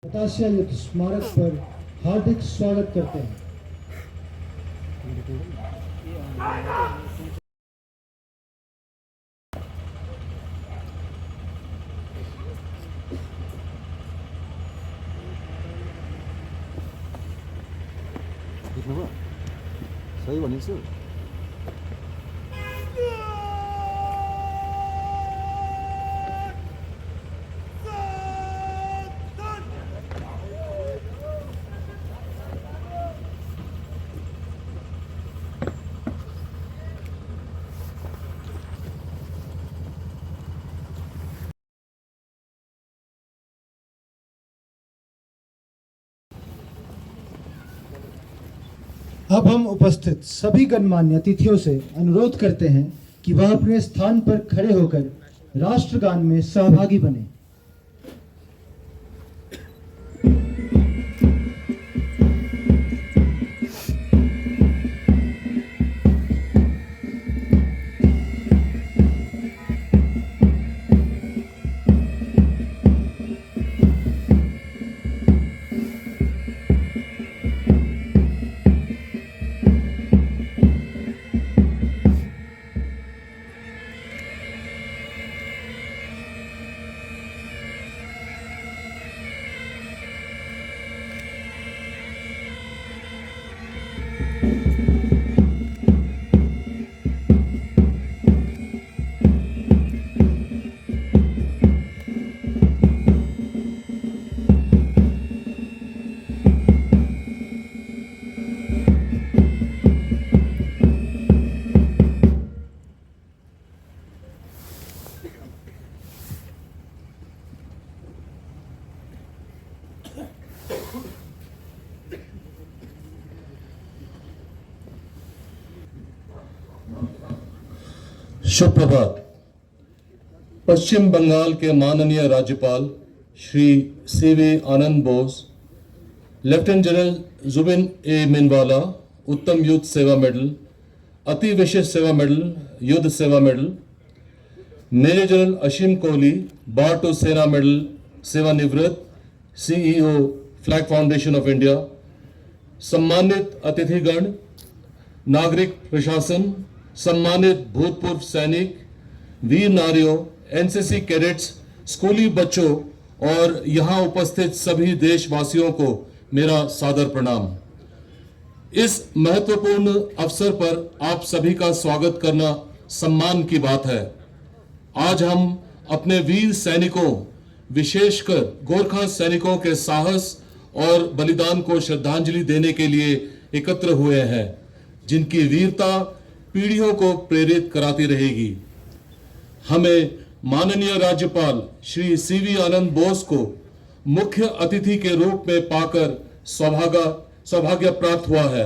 बतासिया युद्ध स्मारक पर हार्दिक स्वागत करते हैं। सही बनी से अब हम उपस्थित सभी गणमान्य अतिथियों से अनुरोध करते हैं कि वह अपने स्थान पर खड़े होकर राष्ट्रगान में सहभागी बने। शुभ प्रभात। पश्चिम बंगाल के माननीय राज्यपाल श्री सीवी आनंद बोस, लेफ्टिनेंट जनरल जुबिन ए मिनवाला उत्तम युद्ध सेवा मेडल, अति विशिष्ट सेवा medal, Yudh Seva medal, major general Ashim Kohli bar to Sena medal सेवानिवृत्त, CEO flag foundation of India, सम्मानित अतिथिगण, नागरिक प्रशासन, सम्मानित भूतपूर्व सैनिक, वीर नारियों, एनसीसी कैडेट्स, स्कूली बच्चों और यहां उपस्थित सभी देशवासियों को मेरा सादर प्रणाम। इस महत्वपूर्ण अवसर पर आप सभी का स्वागत करना सम्मान की बात है। आज हम अपने वीर सैनिकों, विशेषकर गोरखा सैनिकों के साहस और बलिदान को श्रद्धांजलि देने के लिए एकत्र हुए हैं, जिनकी वीरता पीढ़ियों को प्रेरित कराती रहेगी। हमें माननीय राज्यपाल श्री सीवी आनंद बोस को मुख्य अतिथि के रूप में पाकर सौभाग्य प्राप्त हुआ है।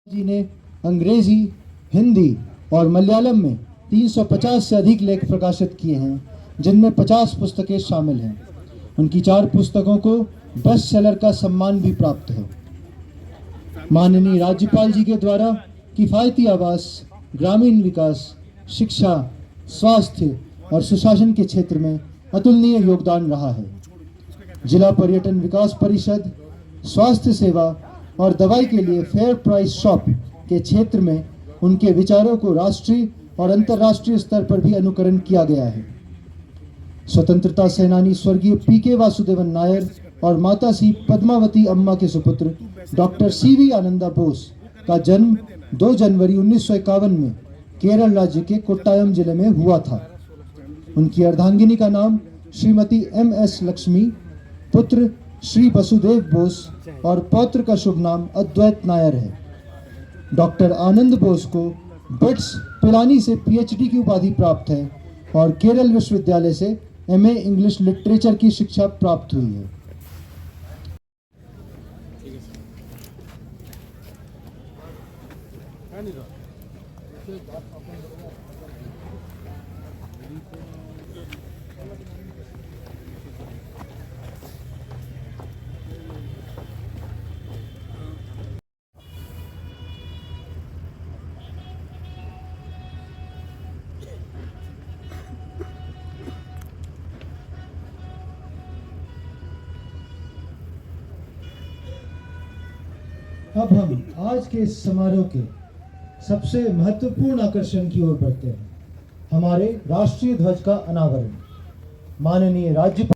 जी ने अंग्रेजी, हिंदी और मलयालम में 350 से अधिक लेख प्रकाशित किए हैं, जिनमें 50 पुस्तकें शामिल हैं। उनकी 4 पुस्तकों को बेस्ट सेलर का सम्मान भी प्राप्त है। माननीय राज्यपाल जी के द्वारा किफायती आवास, ग्रामीण विकास, शिक्षा, स्वास्थ्य और सुशासन के क्षेत्र में अतुलनीय योगदान रहा है। जिला पर्यटन विकास परिषद, स्वास्थ्य सेवा और दवाई के लिए फेयर प्राइस शॉप के क्षेत्र में उनके विचारों को राष्ट्रीय और अंतर्राष्ट्रीय स्तर पर भी अनुकरण किया गया है। स्वतंत्रता सेनानी स्वर्गीय पीके वासुदेवन नायर और माता श्री पद्मावती अम्मा के सुपुत्र डॉक्टर सीवी आनंदा बोस का जन्म 2 जनवरी 1951 में केरल राज्य के कोट्टायम जिले में हुआ था। उनकी अर्धांगिनी का नाम श्रीमती MS लक्ष्मी, पुत्र श्री वसुदेव बोस और पौत्र का शुभ नाम अद्वैत नायर है। डॉक्टर आनंद बोस को बिट्स पिलानी से PhD की उपाधि प्राप्त है और केरल विश्वविद्यालय से MA इंग्लिश लिटरेचर की शिक्षा प्राप्त हुई है। अब हम आज के इस समारोह के सबसे महत्वपूर्ण आकर्षण की ओर बढ़ते हैं, हमारे राष्ट्रीय ध्वज का अनावरण। माननीय राज्यपाल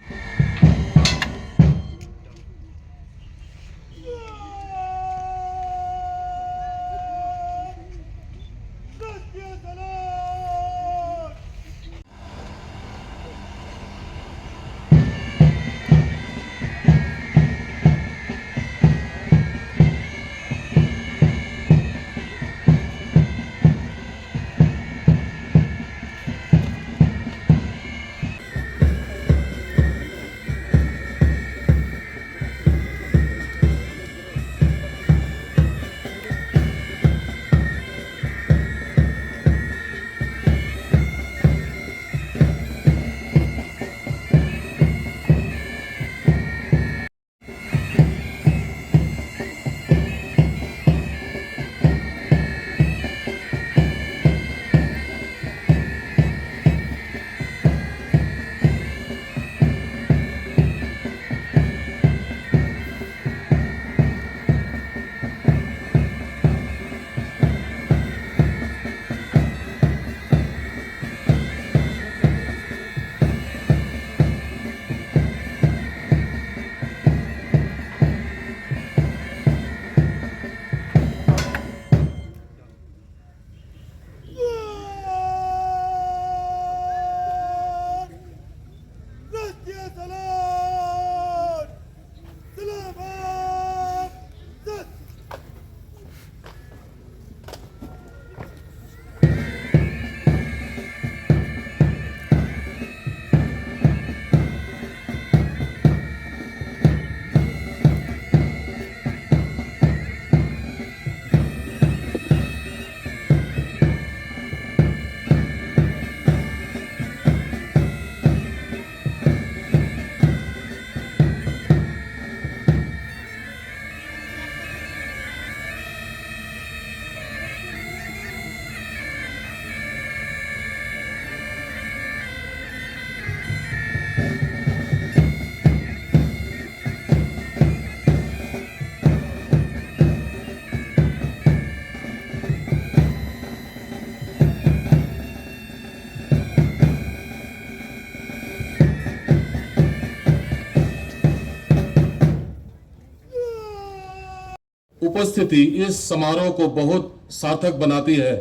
उपस्थिति इस समारोह को बहुत सार्थक बनाती है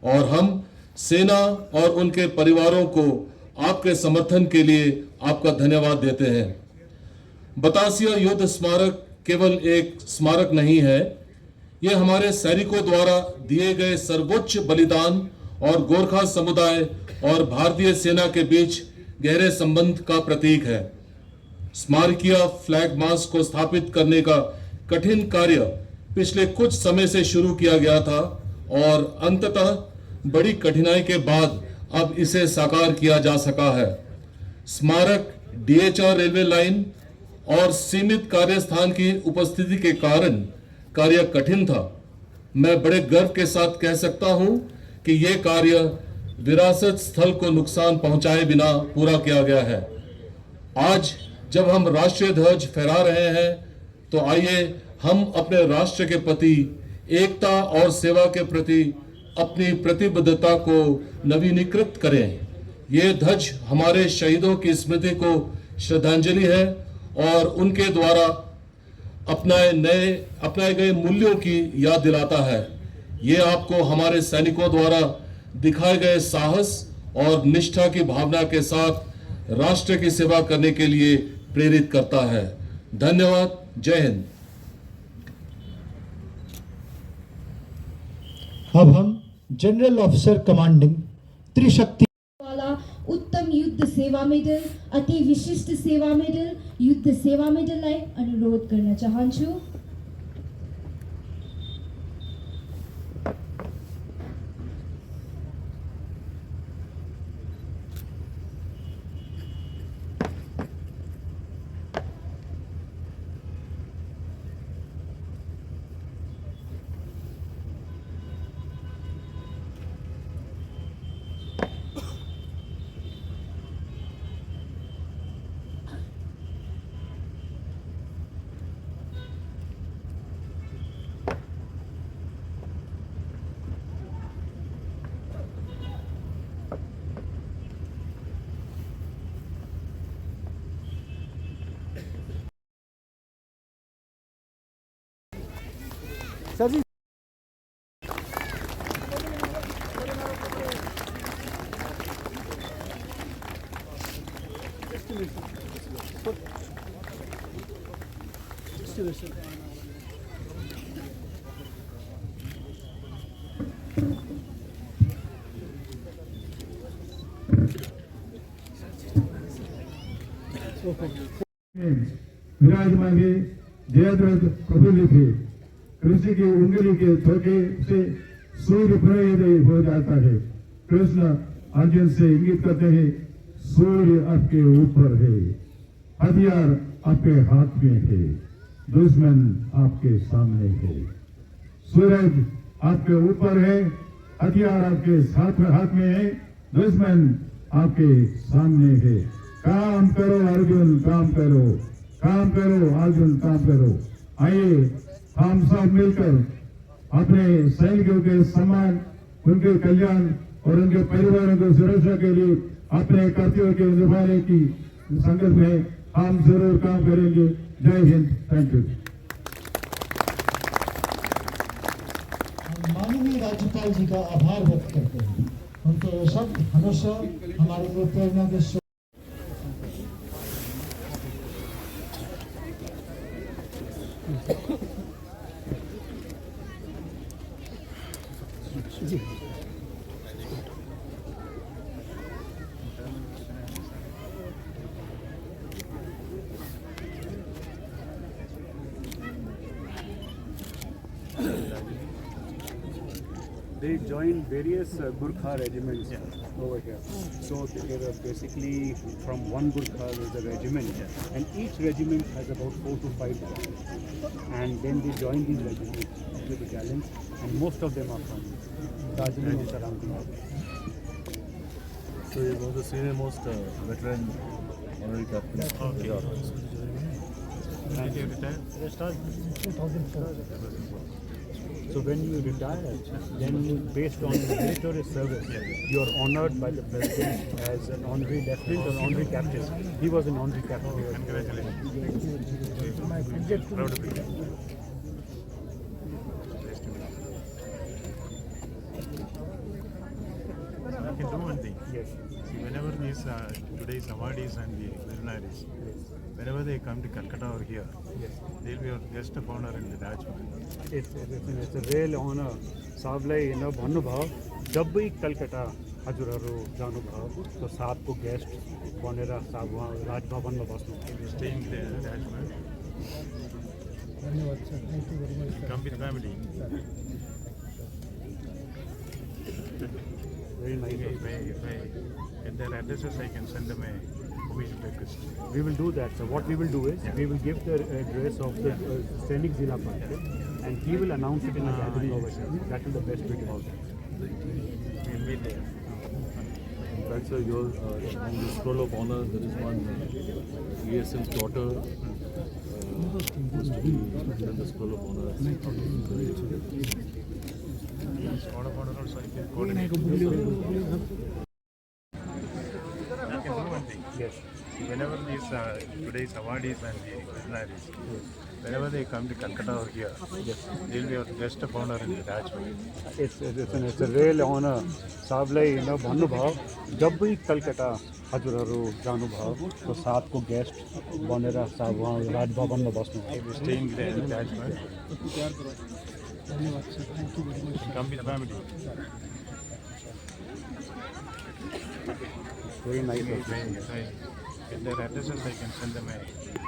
और हम सेना और उनके परिवारों को आपके समर्थन के लिए आपका धन्यवाद देते हैं। बतासिया युद्ध स्मारक केवल एक स्मारक नहीं है, यह हमारे सैनिकों द्वारा दिए गए सर्वोच्च बलिदान और गोरखा समुदाय और भारतीय सेना के बीच गहरे संबंध का प्रतीक है। स्मारकीय फ्लैग मास्ट को स्थापित करने का कठिन कार्य पिछले कुछ समय से शुरू किया गया था और अंततः बड़ी कठिनाई के बाद अब इसे साकार किया जा सका है। स्मारक डीएचआर रेलवे लाइन और सीमित कार्यस्थान की उपस्थिति के कारण कार्य कठिन था। मैं बड़े गर्व के साथ कह सकता हूं कि यह कार्य विरासत स्थल को नुकसान पहुंचाए बिना पूरा किया गया है। आज जब हम राष्ट्रीय ध्वज फहरा रहे हैं तो आइए हम अपने राष्ट्र के प्रति एकता और सेवा के प्रति अपनी प्रतिबद्धता को नवीनीकृत करें। ये ध्वज हमारे शहीदों की स्मृति को श्रद्धांजलि है और उनके द्वारा अपनाए गए मूल्यों की याद दिलाता है। ये आपको हमारे सैनिकों द्वारा दिखाए गए साहस और निष्ठा की भावना के साथ राष्ट्र की सेवा करने के लिए प्रेरित करता है। धन्यवाद। जय हिंद। अब हम जनरल ऑफिसर कमांडिंग त्रिशक्ति वाला उत्तम युद्ध सेवा मेडल, अति विशिष्ट सेवा मेडल, युद्ध सेवा मेडललाई अनुरोध गर्न चाहन्छु। विराजमान है जयद्रथ प्रफुल्ल थे। कृष्ण की उंगली के धोखे से सूर्य प्रयोदय हो जाता है। कृष्ण अर्जुन से इंगित करते हैं सूर्य आपके ऊपर है, हथियार आपके हाथ में है, दुश्मन आपके सामने है। सूरज आपके ऊपर है, हथियार आपके हाथ में है, दुश्मन आपके सामने है। काम करो अर्जुन, काम करो, काम करो अर्जुन, काम करो। आइए हम सब मिलकर अपने सैनिकों के सम्मान, उनके कल्याण और उनके परिवारों की सुरक्षा के लिए अपने कर्तव्यों के निभाने की संकल्प में हम जरूर काम करेंगे। जय हिंद, थैंक यू। माननीय राज्यपाल जी का आभार व्यक्त करते हैं। उनके ये शब्द हमेशा हमारे लिए प्रेरणा के स्रोत। They joined various Gurkha regiments over here. So they were basically from one Gurkha is a regiment, and each regiment has about 4 to 5 battalions. And then they joined these regiments, the battalions, and most of them are from Darjeeling and surrounding areas. So he was the senior most veteran honorary captain. Okay. Did you retire? So when you retire, then based on military service, you are honored by the president as an honorary lieutenant or honorary captain. He was an honorary captain. Congratulations. Proud of you. I can do one thing. Yes. See, whenever these today's awardees and the luminaries, whenever they come to Calcutta or here, they'll be our guest of honor in the Raj Mahal. It's a real honor. साहबलाई भन्नुभयो जब भी कलकत्ता हजुरहरू जानुभयो तो साथको guest बनेर साहब वहाँ राजभवनमा बस्नु Staying there at Raj Mahal. धन्यवाद sir, thank you very much. Come with family. Very nice. If I get their addresses, I can send them a official request. We will do that. So what we will do is we will give the address of the Sainik Zilla Panchayat and he will announce it in a gathering over here. That is the best way to do it. We'll be there. In fact, sir, on the scroll of honor, there is one ESM's daughter who's to be given the scroll of honor. Scroll of honor also, you can coordinate. You can do one thing. Yes. See, whenever these today's awardees and the luminaries, whenever they come to Calcutta or here, they'll be our guest of honor in the Raj Mahal. It's a real honor. साहबलाई भन्नुभयो जब भी कलकत्ता हजुरहरू जानुभयो तो साथको guest बनेर साहब वहाँ राजभवनमा बस्नु Staying there in Raj Mahal. धन्यवाद sir, thank you very much. Come with family. Very nice. If I get their addresses, I can send them a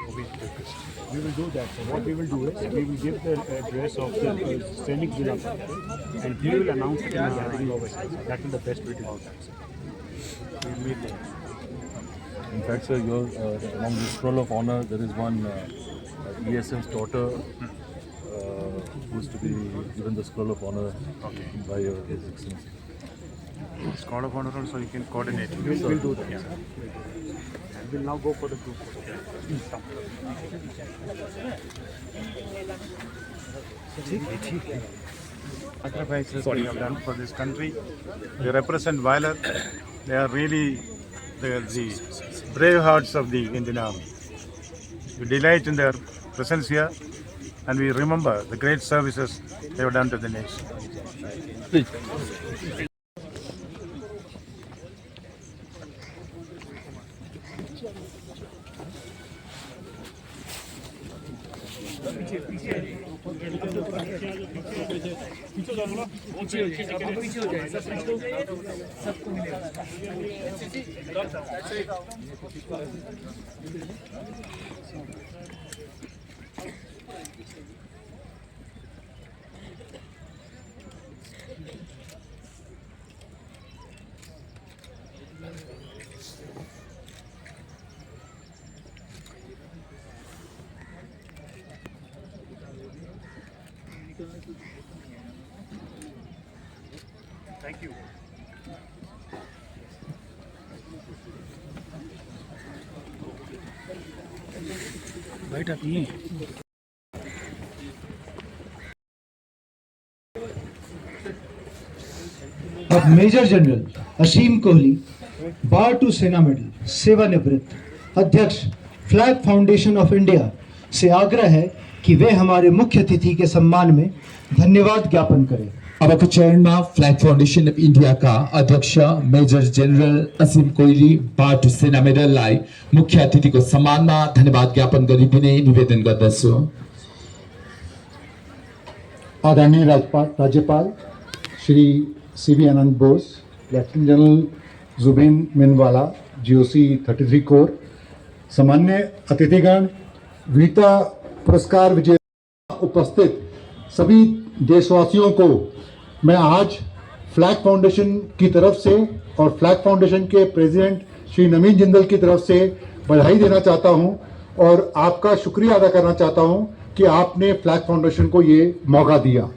official request. We will do that. So what we will do is we will give the address of the Sainik Zilla Panchayat and he will announce it in a gathering over here. That is the best way to do that. We'll meet there. In fact, sir, among the scroll of honor, there is one ESM's daughter who's to be given the scroll of honor by your His Excellency. Scroll of honor also, you can coordinate. We'll do that. And we'll now go for the group photo. Sacrifices they have done for this country. They represent valor. They are really the brave hearts of the Indian Army. We delight in their presence here and we remember the great services they have done to the nation. Please. Thank you. अब major general Asim Kohli, bar to Sena medal, सेवानिवृत्त अध्यक्ष flag foundation of India से आग्रह है कि वे हमारे मुख्य अतिथि के सम्मान में धन्यवाद ज्ञापन करें। अब चेयरमा फ्लैग फाउंडेशन ऑफ इंडिया का अध्यक्ष मेजर जनरल असीम कोइली बार टू सेना मेडललाई मुख्य अतिथिको सम्मानमा धन्यवाद ज्ञापन गरिदिने निवेदन गर्दछु। आदरणीय राज्यपाल Shri CV Ananda Bose, lieutenant general Zubin Minwala, GOC 33 corps, सामान्य अतिथिगण, वीरता पुरस्कार विजेता, उपस्थित सभी देशवासियों को मैं आज फ्लैग फाउंडेशन की तरफ से और फ्लैग फाउंडेशन के प्रेसिडेंट श्री नवीन जिंदल की तरफ से बधाई देना चाहता हूं और आपका शुक्रिया अदा करना चाहता हूं कि आपने फ्लैग फाउंडेशन को ये मौका दिया।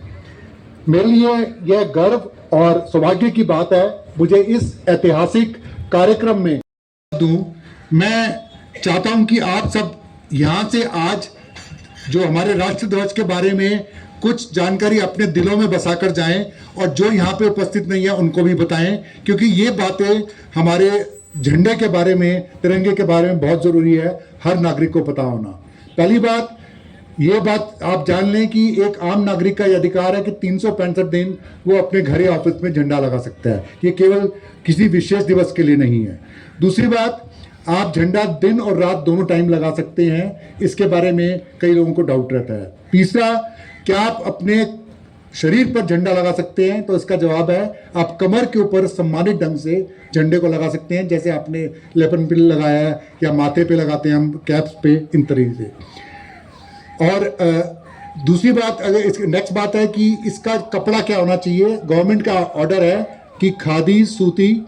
मेरे लिए यह गर्व और सौभाग्य की बात है मुझे इस ऐतिहासिक कार्यक्रम में दूं। मैं चाहता हूं कि आप सब यहाँ से आज जो हमारे राष्ट्र ध्वज के बारे में कुछ जानकारी अपने दिलों में बसाकर जाएं और जो यहाँ पे उपस्थित नहीं है उनको भी बताएं, क्योंकि ये बातें हमारे झंडे के बारे में, तिरंगे के बारे में बहुत ज़रूरी है, हर नागरिक को पता होना। पहली बात, ये बात आप जान लें कि एक आम नागरिक का यह अधिकार है कि 365 दिन वो अपने घर या ऑफिस में झंडा लगा सकता है, ये केवल किसी विशेष दिवस के लिए नहीं है। दूसरी बात, आप झंडा दिन और रात दोनों टाइम लगा सकते हैं, इसके बारे में कई लोगों को डाउट रहता है। तीसरा, क्या आप अपने शरीर पर झंडा लगा सकते हैं? तो इसका जवाब है आप कमर के ऊपर सम्मानित ढंग से झंडे को लगा सकते हैं, जैसे आपने लेपन पिल लगाया है या माथे पे लगाते हैं हम कैप्स पे, इन तरीके से। और दूसरी बात, अगर इसकी नेक्स्ट बात है कि इसका कपड़ा क्या होना चाहिए। गवर्नमेंट का ऑर्डर है कि खादी, सूती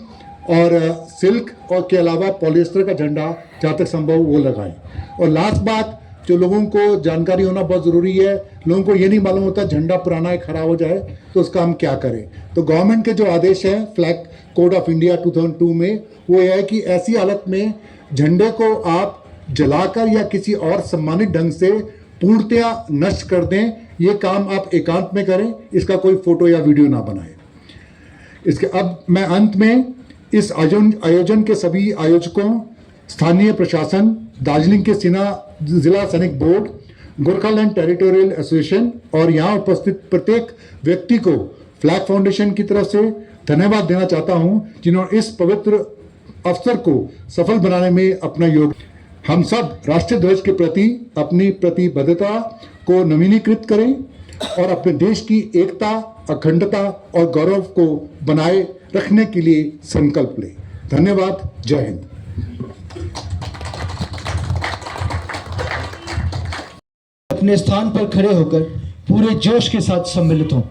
और सिल्क और के अलावा पॉलिएस्टर का झंडा जहाँ तक संभव वो लगाएं। और लास्ट बात, जो लोगों को जानकारी होना बहुत ज़रूरी है, लोगों को ये नहीं मालूम होता झंडा पुराना है, खराब हो जाए तो उसका हम क्या करें। तो गवर्नमेंट के जो आदेश हैं फ्लैग कोड ऑफ इंडिया 2002 में, वो यह है कि ऐसी हालत में झंडे को आप जलाकर या किसी और सम्मानित ढंग से पूर्णतया नष्ट कर दें। ये काम आप एकांत में करें, इसका कोई फोटो या वीडियो ना बनाएं। इसके अब मैं अंत में इस आयोजन के सभी आयोजकों, स्थानीय प्रशासन, दार्जिलिंग के जिला सैनिक बोर्ड, गोरखालैंड टेरिटोरियल एसोसिएशन और यहाँ उपस्थित प्रत्येक व्यक्ति को फ्लैग फाउंडेशन की तरफ से धन्यवाद देना चाहता हूँ, जिन्होंने इस पवित्र अवसर को सफल बनाने में अपना योगदान। हम सब राष्ट्रीय ध्वज के प्रति अपनी प्रतिबद्धता को नवीनीकृत करें और अपने देश की एकता, अखंडता और गौरव को बनाए रखने के लिए संकल्प लें। धन्यवाद। जय हिंद। अपने स्थान पर खड़े होकर पूरे जोश के साथ सम्मिलित हों।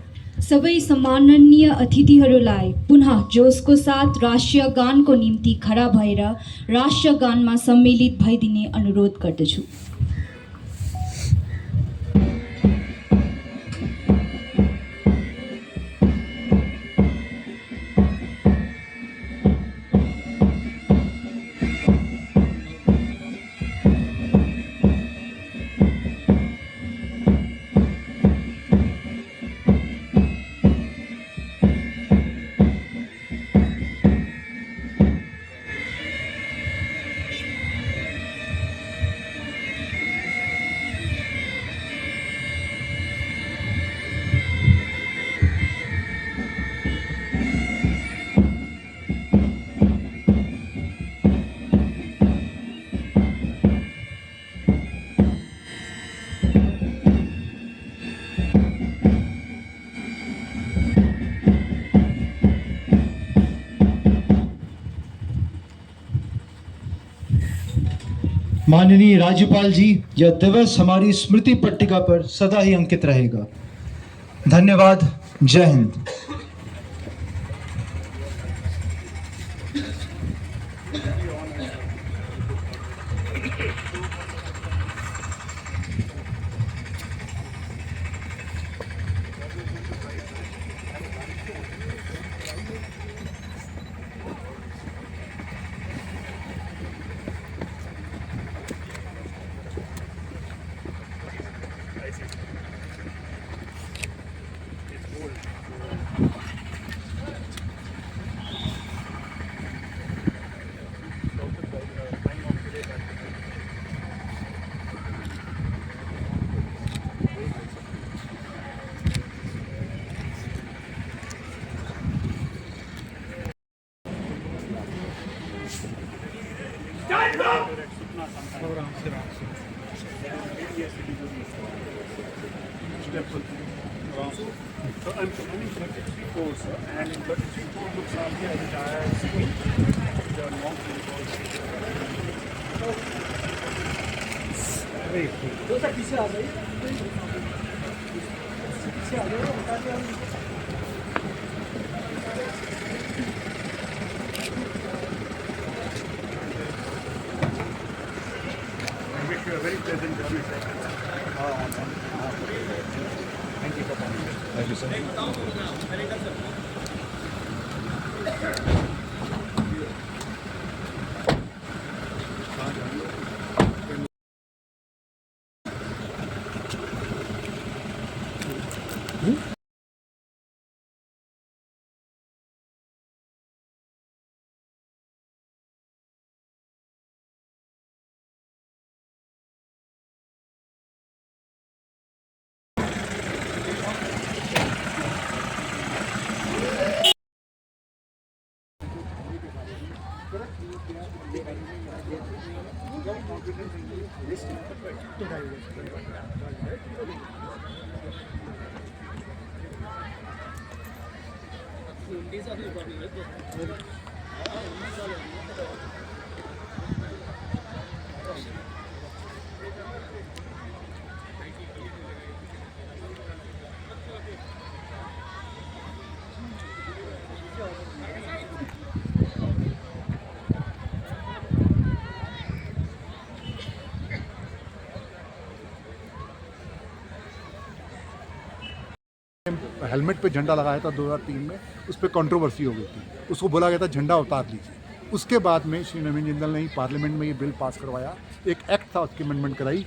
सबै सम्माननीय अतिथिहरूलाई पुनः जोशको साथ राष्ट्रिय गानको निम्ति खडा भएर राष्ट्रिय गानमा सम्मिलित भइदिने अनुरोध गर्दछु। माननीय राज्यपाल जी, यह दिवस हमारी स्मृति पट्टिका पर सदा ही अंकित रहेगा। धन्यवाद। जय Hind. So I'm running 33 course, and in 33 course looks after the entire city. The mountain I wish you a very pleasant journey, sir. Thank you for coming. Thank you, sir. Helmet पे झंडा लगाया था 2003 में, उस पर कंट्रोवर्सी हो गई थी, उसको बोला गया था झंडा उतार लीजिए। उसके बाद में श्री नवीन जिंदल ने पार्लियामेंट में ये बिल पास करवाया, एक एक्ट था, उसकी अमेंडमेंट कराई।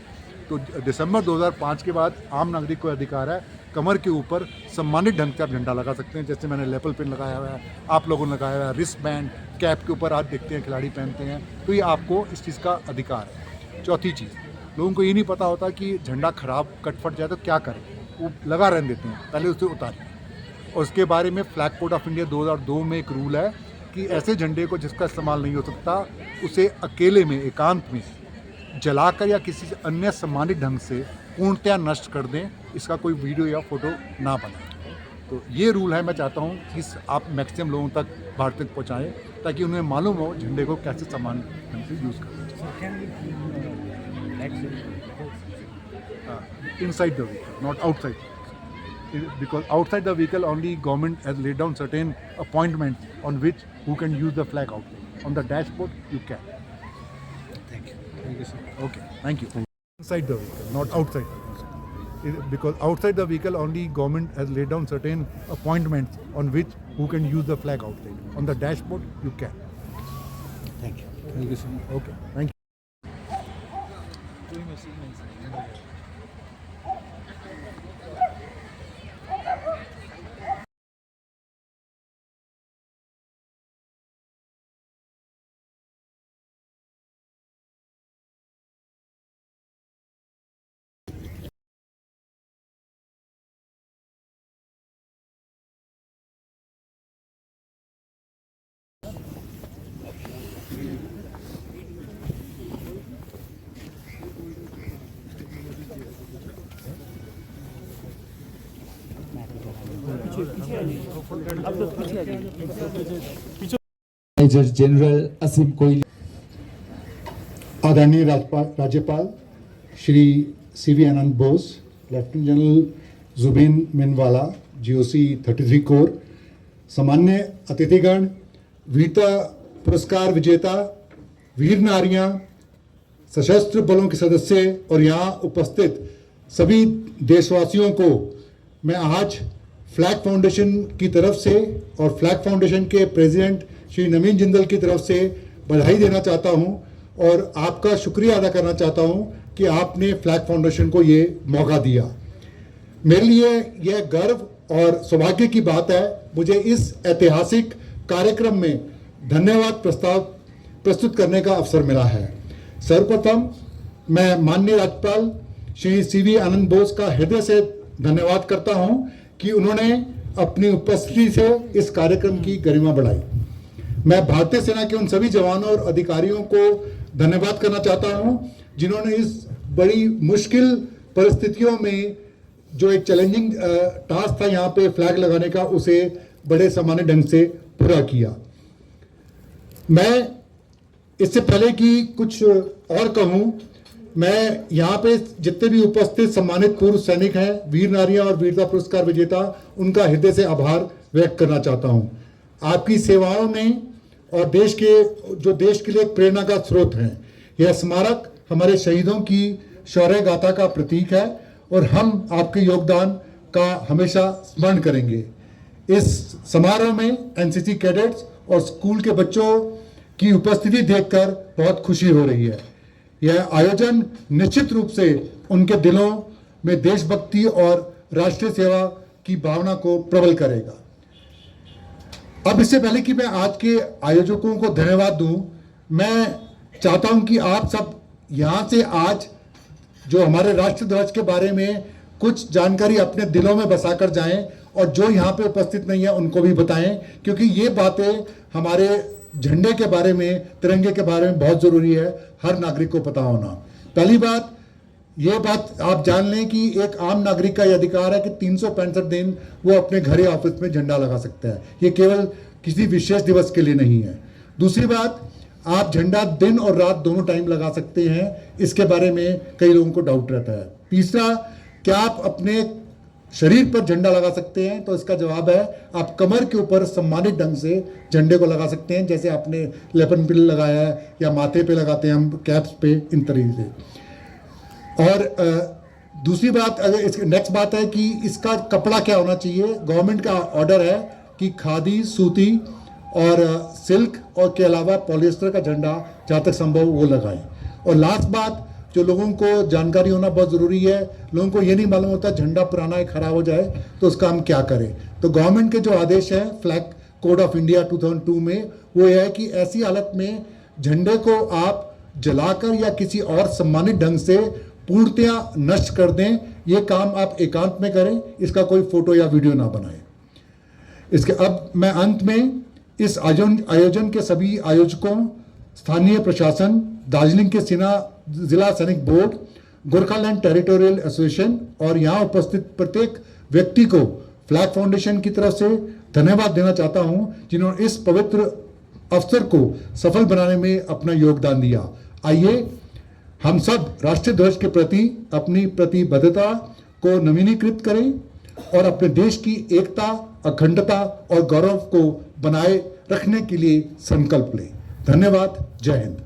तो दिसंबर 2005 के बाद आम नागरिक को अधिकार है कमर के ऊपर सम्मानित ढंग से आप झंडा लगा सकते हैं। जैसे मैंने लेपल पिन लगाया हुआ है, आप लोगों ने लगाया हुआ है, रिस्ट बैंड, कैप के ऊपर आज देखते हैं खिलाड़ी पहनते हैं, तो ये आपको इस चीज़ का अधिकार है। चौथी चीज़, लोगों को ये नहीं पता होता कि झंडा खराब कट फट जाए तो क्या करें, वो लगा रहने देते हैं, पहले उसे उतारिए। और उसके बारे में फ्लैग कोड ऑफ इंडिया 2002 में एक रूल है कि ऐसे झंडे को जिसका इस्तेमाल नहीं हो सकता उसे अकेले में, एकांत में जलाकर या किसी अन्य सम्मानित ढंग से पूर्णतया नष्ट कर दें, इसका कोई वीडियो या फोटो ना बनाएं। तो ये रूल है, मैं चाहता हूँ कि आप मैक्सिमम लोगों तक भारत तक पहुँचाएँ ताकि उन्हें मालूम हो झंडे को कैसे सम्मान ढंग से यूज़ करना। Inside the vehicle, not outside. Because outside the vehicle, only government has laid down certain appointments on which who can use the flag out. On the dashboard, you can. Thank you. Thank you, sir. Okay, thank you. Inside the vehicle, not outside. Because outside the vehicle, only government has laid down certain appointments on which who can use the flag outside. On the dashboard, you can. Thank you. Thank you, sir. Okay, thank you. Major general Aseem Koyli. आदरणीय राज्यपाल Shri CV Ananda Bose, lieutenant general Zubin Minwala, GOC 33 corps, सामान्य अतिथिगण, वीरता पुरस्कार विजेता, वीर नारियां, सशस्त्र बलों के सदस्य और यहाँ उपस्थित सभी देशवासियों को मैं आज फ्लैग फाउंडेशन की तरफ से और फ्लैग फाउंडेशन के प्रेसिडेंट श्री नवीन जिंदल की तरफ से बधाई देना चाहता हूं और आपका शुक्रिया अदा करना चाहता हूं कि आपने फ्लैग फाउंडेशन को ये मौका दिया। मेरे लिए यह गर्व और सौभाग्य की बात है, मुझे इस ऐतिहासिक कार्यक्रम में धन्यवाद प्रस्ताव प्रस्तुत करने का अवसर मिला है। सर्वप्रथम मैं माननीय राज्यपाल श्री सीवी आनंद बोस का हृदय से धन्यवाद करता हूं कि उन्होंने अपनी उपस्थिति से इस कार्यक्रम की गरिमा बढ़ाई। मैं भारतीय सेना के उन सभी जवानों और अधिकारियों को धन्यवाद करना चाहता हूं जिन्होंने इस बड़ी मुश्किल परिस्थितियों में जो एक चैलेंजिंग टास्क था यहाँ पे फ्लैग लगाने का, उसे बड़े सामान्य ढंग से पूरा किया। मैं इससे पहले कि कुछ और कहूँ, मैं यहाँ पे जितने भी उपस्थित सम्मानित पूर्व सैनिक हैं, वीर नारियां और वीरता पुरस्कार विजेता, उनका हृदय से आभार व्यक्त करना चाहता हूँ। आपकी सेवाओं ने और देश के लिए एक प्रेरणा का स्रोत हैं। यह स्मारक हमारे शहीदों की शौर्य गाथा का प्रतीक है और हम आपके योगदान का हमेशा स्मरण करेंगे। इस समारोह में एनसीसी कैडेट्स और स्कूल के बच्चों की उपस्थिति देखकर बहुत खुशी हो रही है। यह आयोजन निश्चित रूप से उनके दिलों में देशभक्ति और राष्ट्रीय सेवा की भावना को प्रबल करेगा। अब इससे पहले कि मैं आज के आयोजकों को धन्यवाद दूं, मैं चाहता हूं कि आप सब यहां से आज जो हमारे राष्ट्र ध्वज के बारे में कुछ जानकारी अपने दिलों में बसाकर जाएं और जो यहाँ पे उपस्थित नहीं है उनको भी बताएं, क्योंकि ये बातें हमारे झंडे के बारे में, तिरंगे के बारे में बहुत जरूरी है, हर नागरिक को पता होना। पहली बात, ये बात आप जान लें कि एक आम नागरिक का यह अधिकार है कि 365 दिन वो अपने घर या ऑफिस में झंडा लगा सकता है। ये केवल किसी विशेष दिवस के लिए नहीं है। दूसरी बात, आप झंडा दिन और रात दोनों टाइम लगा सकते हैं, इसके बारे में कई लोगों को डाउट रहता है। तीसरा, क्या आप अपने शरीर पर झंडा लगा सकते हैं? तो इसका जवाब है, आप कमर के ऊपर सम्मानित ढंग से झंडे को लगा सकते हैं, जैसे आपने लेपन पिल लगाया है या माथे पे लगाते हैं हम कैप्स पे, इन तरीके से। और दूसरी बात, अगर इसकी नेक्स्ट बात है कि इसका कपड़ा क्या होना चाहिए। गवर्नमेंट का ऑर्डर है कि खादी, सूती और सिल्क और के अलावा पॉलिएस्टर का झंडा जहाँ तक संभव वो लगाएं। और लास्ट बात, जो लोगों को जानकारी होना बहुत ज़रूरी है, लोगों को ये नहीं मालूम होता झंडा पुराना है, खराब हो जाए तो उसका हम क्या करें। तो गवर्नमेंट के जो आदेश हैं फ्लैग कोड ऑफ इंडिया 2002 में, वो यह है कि ऐसी हालत में झंडे को आप जलाकर या किसी और सम्मानित ढंग से पूर्णतया नष्ट कर दें। ये काम आप एकांत में करें, इसका कोई फोटो या वीडियो ना बनाएं। इसके अब मैं अंत में इस आयोजन के सभी आयोजकों, स्थानीय प्रशासन, दार्जिलिंग के जिला सैनिक बोर्ड, गोरखालैंड टेरिटोरियल एसोसिएशन और यहाँ उपस्थित प्रत्येक व्यक्ति को फ्लैग फाउंडेशन की तरफ से धन्यवाद देना चाहता हूँ, जिन्होंने इस पवित्र अवसर को सफल बनाने में अपना योगदान दिया। आइए हम सब राष्ट्रीय ध्वज के प्रति अपनी प्रतिबद्धता को नवीनीकृत करें और अपने देश की एकता, अखंडता और गौरव को बनाए रखने के लिए संकल्प लें। धन्यवाद। जय हिंद।